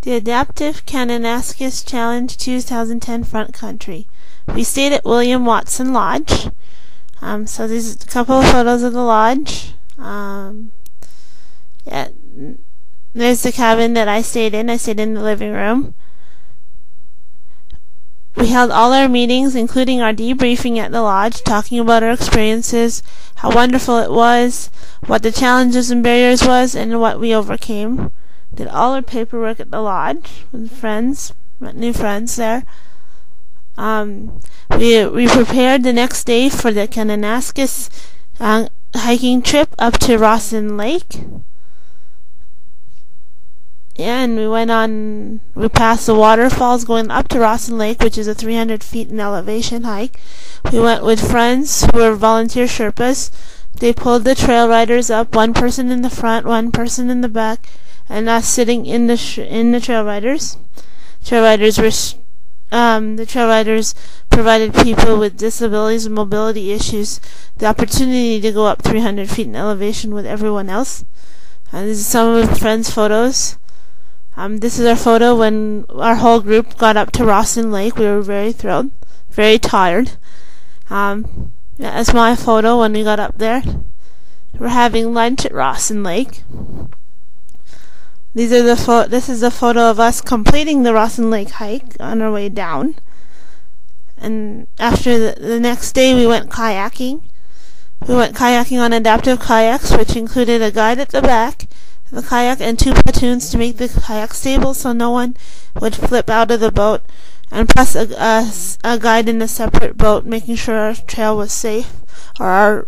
The Adaptive Kananskis Challenge 2010 Front Country. We stayed at William Watson Lodge. So there's a couple of photos of the lodge. Yeah, there's the cabin that I stayed in. I stayed in the living room. We held all our meetings, including our debriefing at the lodge, talking about our experiences, how wonderful it was, what the challenges and barriers was, and what we overcame. Did all our paperwork at the lodge with friends, met new friends there. We prepared the next day for the Kananskis hiking trip up to Rawson Lake. Yeah, and we passed the waterfalls going up to Rawson Lake, which is a 300 feet in elevation hike. We went with friends who were volunteer Sherpas. They pulled the trail riders up, one person in the front, one person in the back, and us sitting in the trail riders. The trail riders provided people with disabilities and mobility issues the opportunity to go up 300 feet in elevation with everyone else. This is some of the friends' photos. This is our photo when our whole group got up to Rawson Lake. We were very thrilled, very tired. That's my photo when we got up there. We're having lunch at Rawson Lake. This is a photo of us completing the Rawson Lake hike on our way down. And after the next day, we went kayaking. We went kayaking on adaptive kayaks, which included a guide at the back of the kayak and two pontoons to make the kayak stable so no one would flip out of the boat, and plus a guide in a separate boat, making sure our trail was safe, or our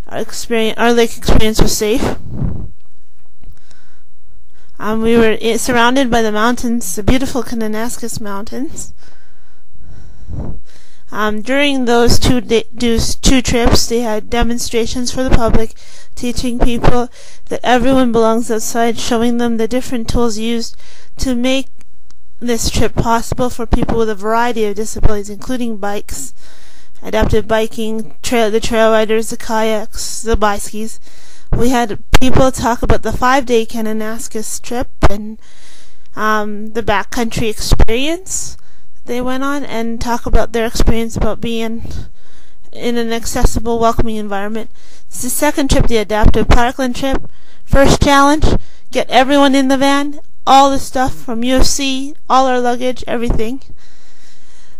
lake experience was safe. We were surrounded by the mountains, the beautiful Kananskis mountains. During those two trips, they had demonstrations for the public, teaching people that everyone belongs outside, showing them the different tools used to make this trip possible for people with a variety of disabilities, including bikes, adaptive biking, the trail riders, the kayaks, the biskis. We had people talk about the 5-day Kananskis trip and the backcountry experience they went on, and talk about their experience about being in an accessible, welcoming environment. It's the second trip, the adaptive Parkland trip. First challenge, get everyone in the van, all the stuff from UFC, all our luggage, everything.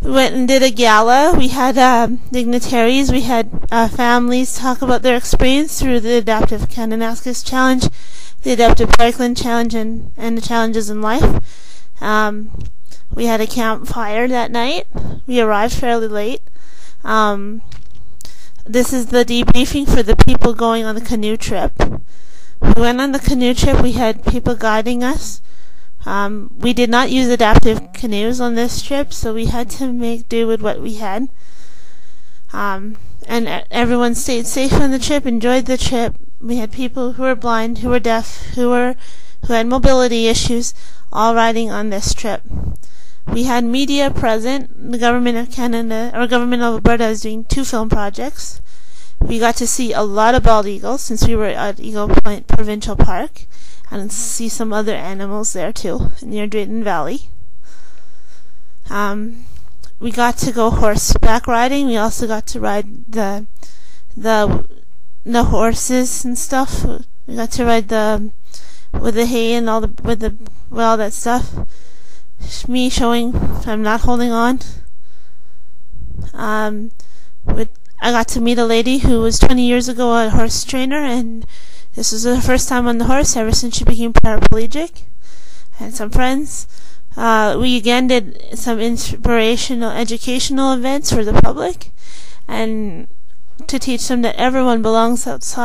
We went and did a gala. We had dignitaries, we had families talk about their experience through the Adaptive Kananskis Challenge, the Adaptive Parkland Challenge, and the challenges in life. We had a campfire that night. We arrived fairly late. This is the debriefing for the people going on the canoe trip. We went on the canoe trip. We had people guiding us. We did not use adaptive canoes on this trip, so we had to make do with what we had. And everyone stayed safe on the trip, enjoyed the trip. We had people who were blind, who were deaf, who had mobility issues, all riding on this trip. We had media present. The government of Canada, or government of Alberta, is doing 2 film projects. We got to see a lot of bald eagles since we were at Eagle Point Provincial Park, and see some other animals there too, near Drayton Valley. We got to go horseback riding. We also got to ride the horses and stuff. We got to ride with the hay and all that stuff. Me showing I'm not holding on. I got to meet a lady who was 20 years ago a horse trainer, and this was her first time on the horse ever since she became paraplegic. I had some friends. We again did some inspirational, educational events for the public, and to teach them that everyone belongs outside.